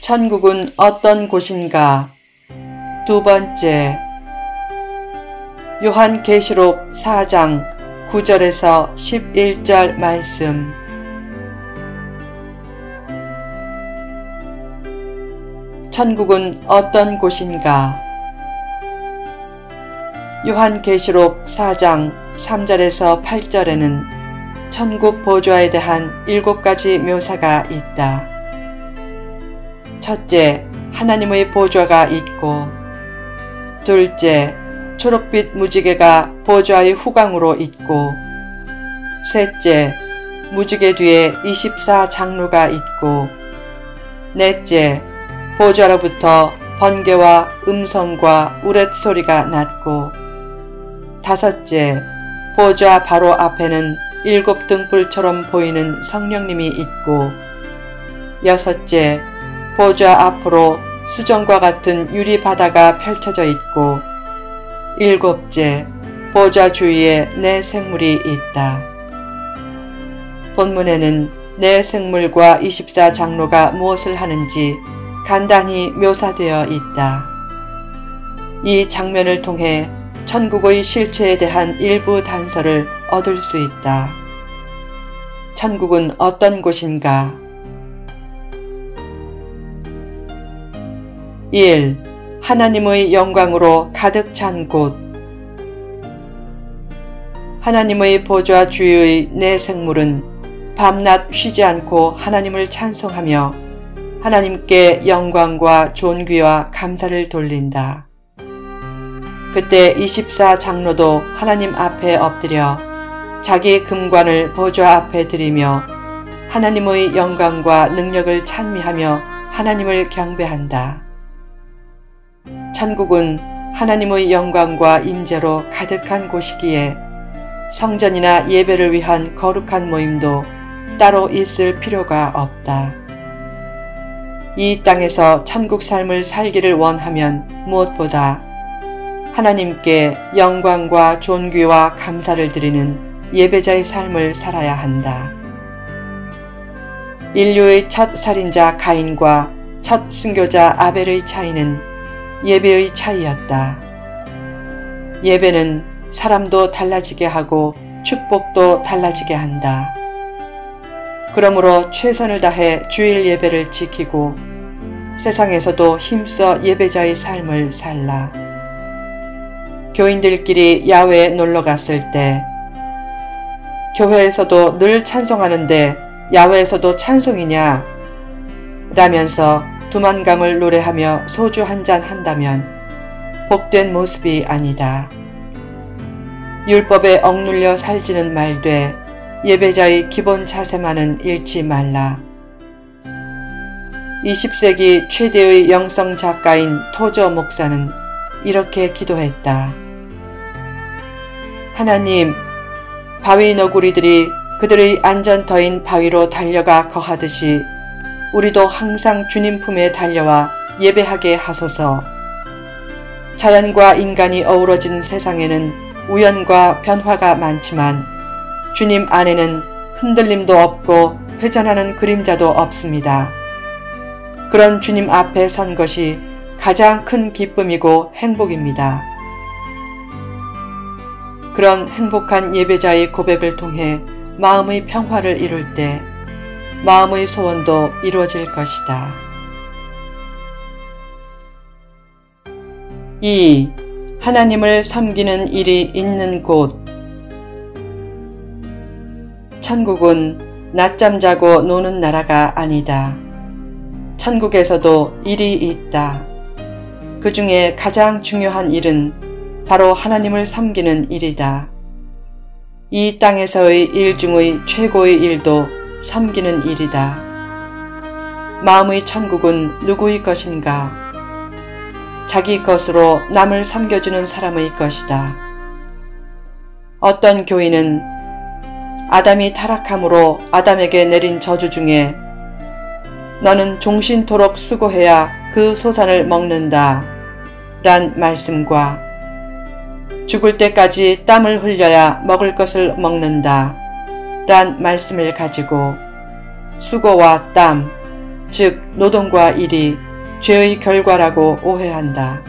천국은 어떤 곳인가? 두 번째, 요한계시록 4장 9절에서 11절 말씀. 천국은 어떤 곳인가? 요한계시록 4장 3절에서 8절에는 천국 보좌에 대한 7가지 묘사가 있다. 첫째, 하나님의 보좌가 있고, 둘째, 초록빛 무지개가 보좌의 후광으로 있고, 셋째, 무지개 뒤에 24장로가 있고, 넷째, 보좌로부터 번개와 음성과 우렛소리가 났고, 다섯째, 보좌 바로 앞에는 7등불처럼 보이는 성령님이 있고, 여섯째, 보좌 앞으로 수정과 같은 유리바다가 펼쳐져 있고, 일곱째, 보좌 주위에 네 생물이 있다. 본문에는 네 생물과 24장로가 무엇을 하는지 간단히 묘사되어 있다. 이 장면을 통해 천국의 실체에 대한 일부 단서를 얻을 수 있다. 천국은 어떤 곳인가? 1. 하나님의 영광으로 가득 찬 곳. 하나님의 보좌 주위의 네 생물은 밤낮 쉬지 않고 하나님을 찬송하며 하나님께 영광과 존귀와 감사를 돌린다. 그때 24장로도 하나님 앞에 엎드려 자기 금관을 보좌 앞에 드리며 하나님의 영광과 능력을 찬미하며 하나님을 경배한다. 천국은 하나님의 영광과 임재로 가득한 곳이기에 성전이나 예배를 위한 거룩한 모임도 따로 있을 필요가 없다. 이 땅에서 천국 삶을 살기를 원하면 무엇보다 하나님께 영광과 존귀와 감사를 드리는 예배자의 삶을 살아야 한다. 인류의 첫 살인자 가인과 첫 순교자 아벨의 차이는 예배의 차이였다. 예배는 사람도 달라지게 하고 축복도 달라지게 한다. 그러므로 최선을 다해 주일 예배를 지키고 세상에서도 힘써 예배자의 삶을 살라. 교인들끼리 야외에 놀러 갔을 때 교회에서도 늘 찬송하는데 야외에서도 찬송이냐? 라면서 두만강을 노래하며 소주 한잔 한다면 복된 모습이 아니다. 율법에 억눌려 살지는 말되 예배자의 기본 자세만은 잃지 말라. 20세기 최대의 영성 작가인 토저 목사는 이렇게 기도했다. 하나님, 바위 너구리들이 그들의 안전터인 바위로 달려가 거하듯이 우리도 항상 주님 품에 달려와 예배하게 하소서. 자연과 인간이 어우러진 세상에는 우연과 변화가 많지만 주님 안에는 흔들림도 없고 회전하는 그림자도 없습니다. 그런 주님 앞에 선 것이 가장 큰 기쁨이고 행복입니다. 그런 행복한 예배자의 고백을 통해 마음의 평화를 이룰 때 마음의 소원도 이루어질 것이다. 2. 하나님을 섬기는 일이 있는 곳. 천국은 낮잠 자고 노는 나라가 아니다. 천국에서도 일이 있다. 그 중에 가장 중요한 일은 바로 하나님을 섬기는 일이다. 이 땅에서의 일 중의 최고의 일도 섬기는 일이다. 마음의 천국은 누구의 것인가? 자기 것으로 남을 섬겨주는 사람의 것이다. 어떤 교인은 아담이 타락함으로 아담에게 내린 저주 중에 너는 종신토록 수고해야 그 소산을 먹는다 란 말씀과 죽을 때까지 땀을 흘려야 먹을 것을 먹는다 란 말씀을 가지고 수고와 땀, 즉 노동과 일이 죄의 결과라고 오해한다.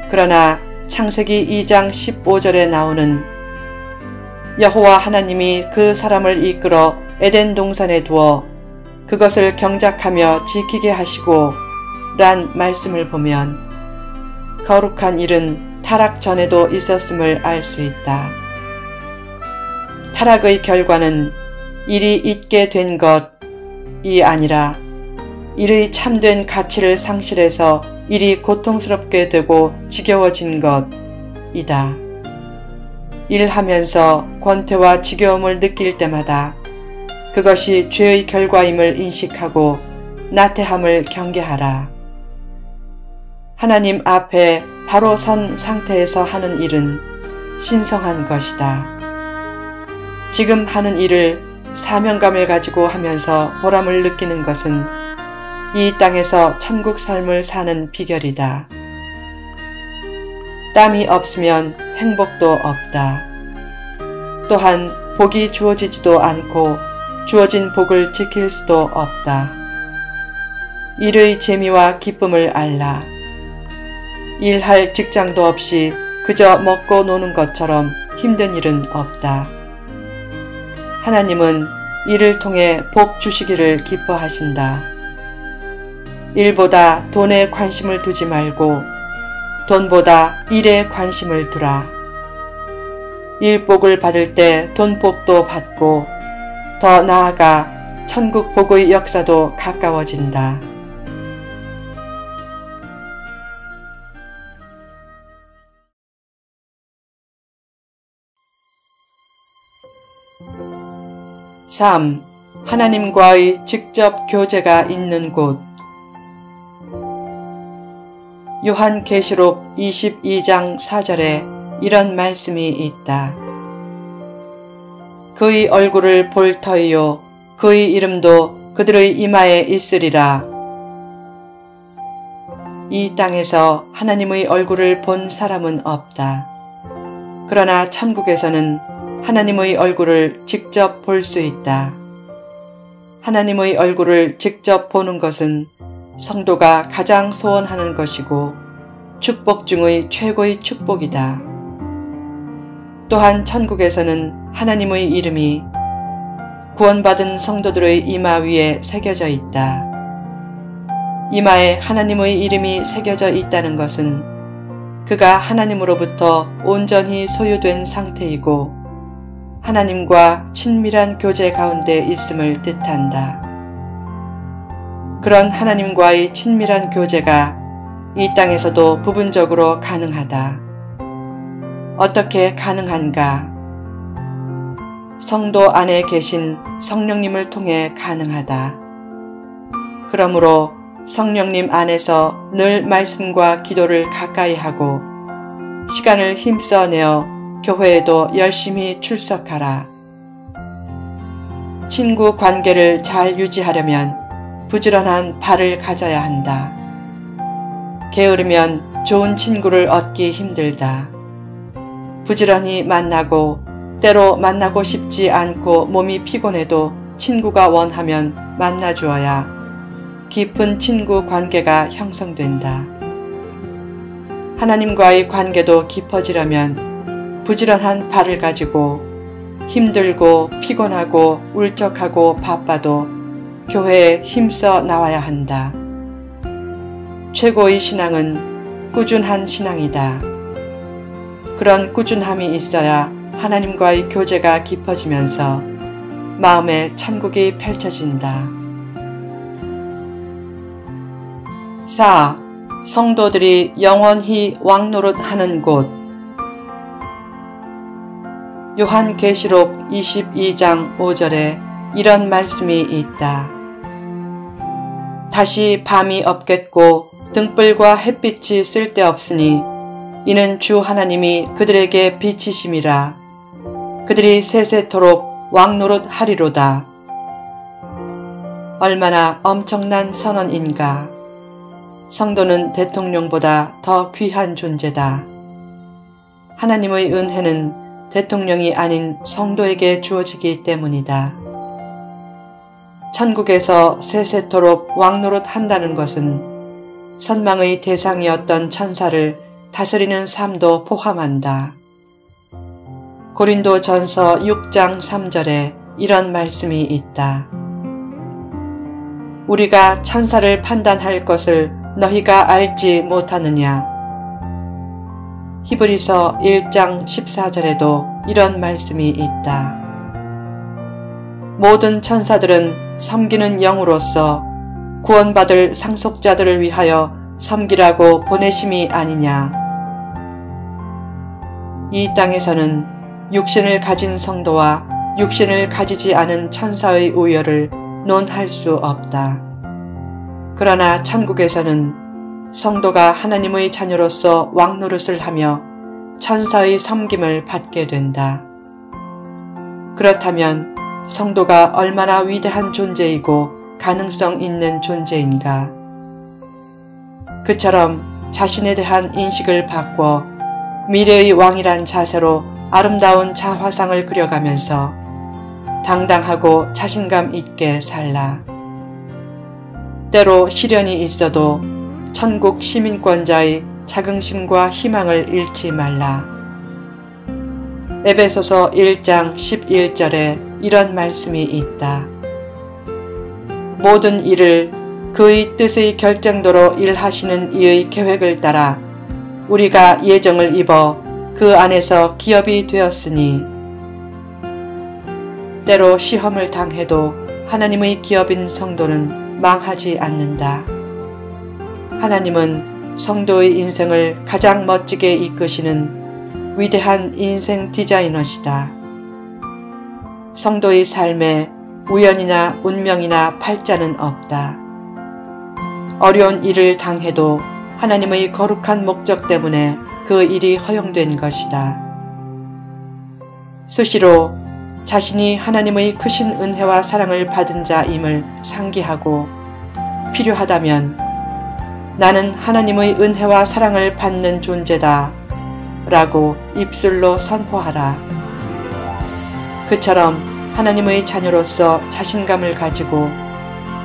그러나 창세기 2장 15절에 나오는 여호와 하나님이 그 사람을 이끌어 에덴 동산에 두어 그것을 경작하며 지키게 하시고 란 말씀을 보면 거룩한 일은 타락 전에도 있었음을 알 수 있다. 타락의 결과는 일이 있게 된 것이 아니라 일의 참된 가치를 상실해서 일이 고통스럽게 되고 지겨워진 것이다. 일하면서 권태와 지겨움을 느낄 때마다 그것이 죄의 결과임을 인식하고 나태함을 경계하라. 하나님 앞에 바로 선 상태에서 하는 일은 신성한 것이다. 지금 하는 일을 사명감을 가지고 하면서 보람을 느끼는 것은 이 땅에서 천국 삶을 사는 비결이다. 땀이 없으면 행복도 없다. 또한 복이 주어지지도 않고 주어진 복을 지킬 수도 없다. 일의 재미와 기쁨을 알라. 일할 직장도 없이 그저 먹고 노는 것처럼 힘든 일은 없다. 하나님은 일을 통해 복 주시기를 기뻐하신다. 일보다 돈에 관심을 두지 말고 돈보다 일에 관심을 두라. 일복을 받을 때 돈복도 받고 더 나아가 천국 복의 역사도 가까워진다. (3) 하나님과의 직접 교제가 있는 곳. 요한계시록 22장 4절에 이런 말씀이 있다. 그의 얼굴을 볼 터이요 그의 이름도 그들의 이마에 있으리라. 이 땅에서 하나님의 얼굴을 본 사람은 없다. 그러나 천국에서는 하나님의 얼굴을 직접 볼 수 있다. 하나님의 얼굴을 직접 보는 것은 성도가 가장 소원하는 것이고 축복 중의 최고의 축복이다. 또한 천국에서는 하나님의 이름이 구원받은 성도들의 이마 위에 새겨져 있다. 이마에 하나님의 이름이 새겨져 있다는 것은 그가 하나님으로부터 온전히 소유된 상태이고 하나님과 친밀한 교제 가운데 있음을 뜻한다. 그런 하나님과의 친밀한 교제가 이 땅에서도 부분적으로 가능하다. 어떻게 가능한가? 성도 안에 계신 성령님을 통해 가능하다. 그러므로 성령님 안에서 늘 말씀과 기도를 가까이 하고 시간을 힘써내어 교회에도 열심히 출석하라. 친구 관계를 잘 유지하려면 부지런한 발을 가져야 한다. 게으르면 좋은 친구를 얻기 힘들다. 부지런히 만나고 때로 만나고 싶지 않고 몸이 피곤해도 친구가 원하면 만나주어야 깊은 친구 관계가 형성된다. 하나님과의 관계도 깊어지려면 부지런한 발을 가지고 힘들고 피곤하고 울적하고 바빠도 교회에 힘써 나와야 한다. 최고의 신앙은 꾸준한 신앙이다. 그런 꾸준함이 있어야 하나님과의 교제가 깊어지면서 마음에 천국이 펼쳐진다. 4. 성도들이 영원히 왕노릇하는 곳. 요한계시록 22장 5절에 이런 말씀이 있다. 다시 밤이 없겠고 등불과 햇빛이 쓸데없으니 이는 주 하나님이 그들에게 빛이심이라. 그들이 세세토록 왕노릇 하리로다. 얼마나 엄청난 선언인가. 성도는 대통령보다 더 귀한 존재다. 하나님의 은혜는 대통령이 아닌 성도에게 주어지기 때문이다. 천국에서 세세토록 왕노릇 한다는 것은 선망의 대상이었던 천사를 다스리는 삶도 포함한다. 고린도 전서 6장 3절에 이런 말씀이 있다. 우리가 천사를 판단할 것을 너희가 알지 못하느냐. 히브리서 1장 14절에도 이런 말씀이 있다. 모든 천사들은 섬기는 영으로서 구원받을 상속자들을 위하여 섬기라고 보내심이 아니냐. 이 땅에서는 육신을 가진 성도와 육신을 가지지 않은 천사의 우열을 논할 수 없다. 그러나 천국에서는 성도가 하나님의 자녀로서 왕노릇을 하며 천사의 섬김을 받게 된다. 그렇다면 성도가 얼마나 위대한 존재이고 가능성 있는 존재인가. 그처럼 자신에 대한 인식을 바꿔 미래의 왕이란 자세로 아름다운 자화상을 그려가면서 당당하고 자신감 있게 살라. 때로 시련이 있어도 천국 시민권자의 자긍심과 희망을 잃지 말라. 에베소서 1장 11절에 이런 말씀이 있다. 모든 일을 그의 뜻의 결정도로 일하시는 이의 계획을 따라 우리가 예정을 입어 그 안에서 기업이 되었으니. 때로 시험을 당해도 하나님의 기업인 성도는 망하지 않는다. 하나님은 성도의 인생을 가장 멋지게 이끄시는 위대한 인생 디자이너시다. 성도의 삶에 우연이나 운명이나 팔자는 없다. 어려운 일을 당해도 하나님의 거룩한 목적 때문에 그 일이 허용된 것이다. 수시로 자신이 하나님의 크신 은혜와 사랑을 받은 자임을 상기하고 필요하다면 나는 하나님의 은혜와 사랑을 받는 존재다 라고 입술로 선포하라. 그처럼 하나님의 자녀로서 자신감을 가지고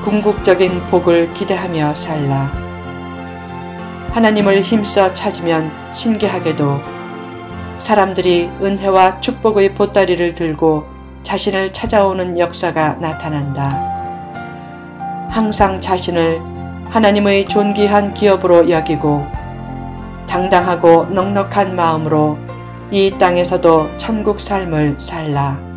궁극적인 복을 기대하며 살라. 하나님을 힘써 찾으면 신기하게도 사람들이 은혜와 축복의 보따리를 들고 자신을 찾아오는 역사가 나타난다. 항상 자신을 하나님의 존귀한 기업으로 여기고 당당하고 넉넉한 마음으로 이 땅에서도 천국 삶을 살라.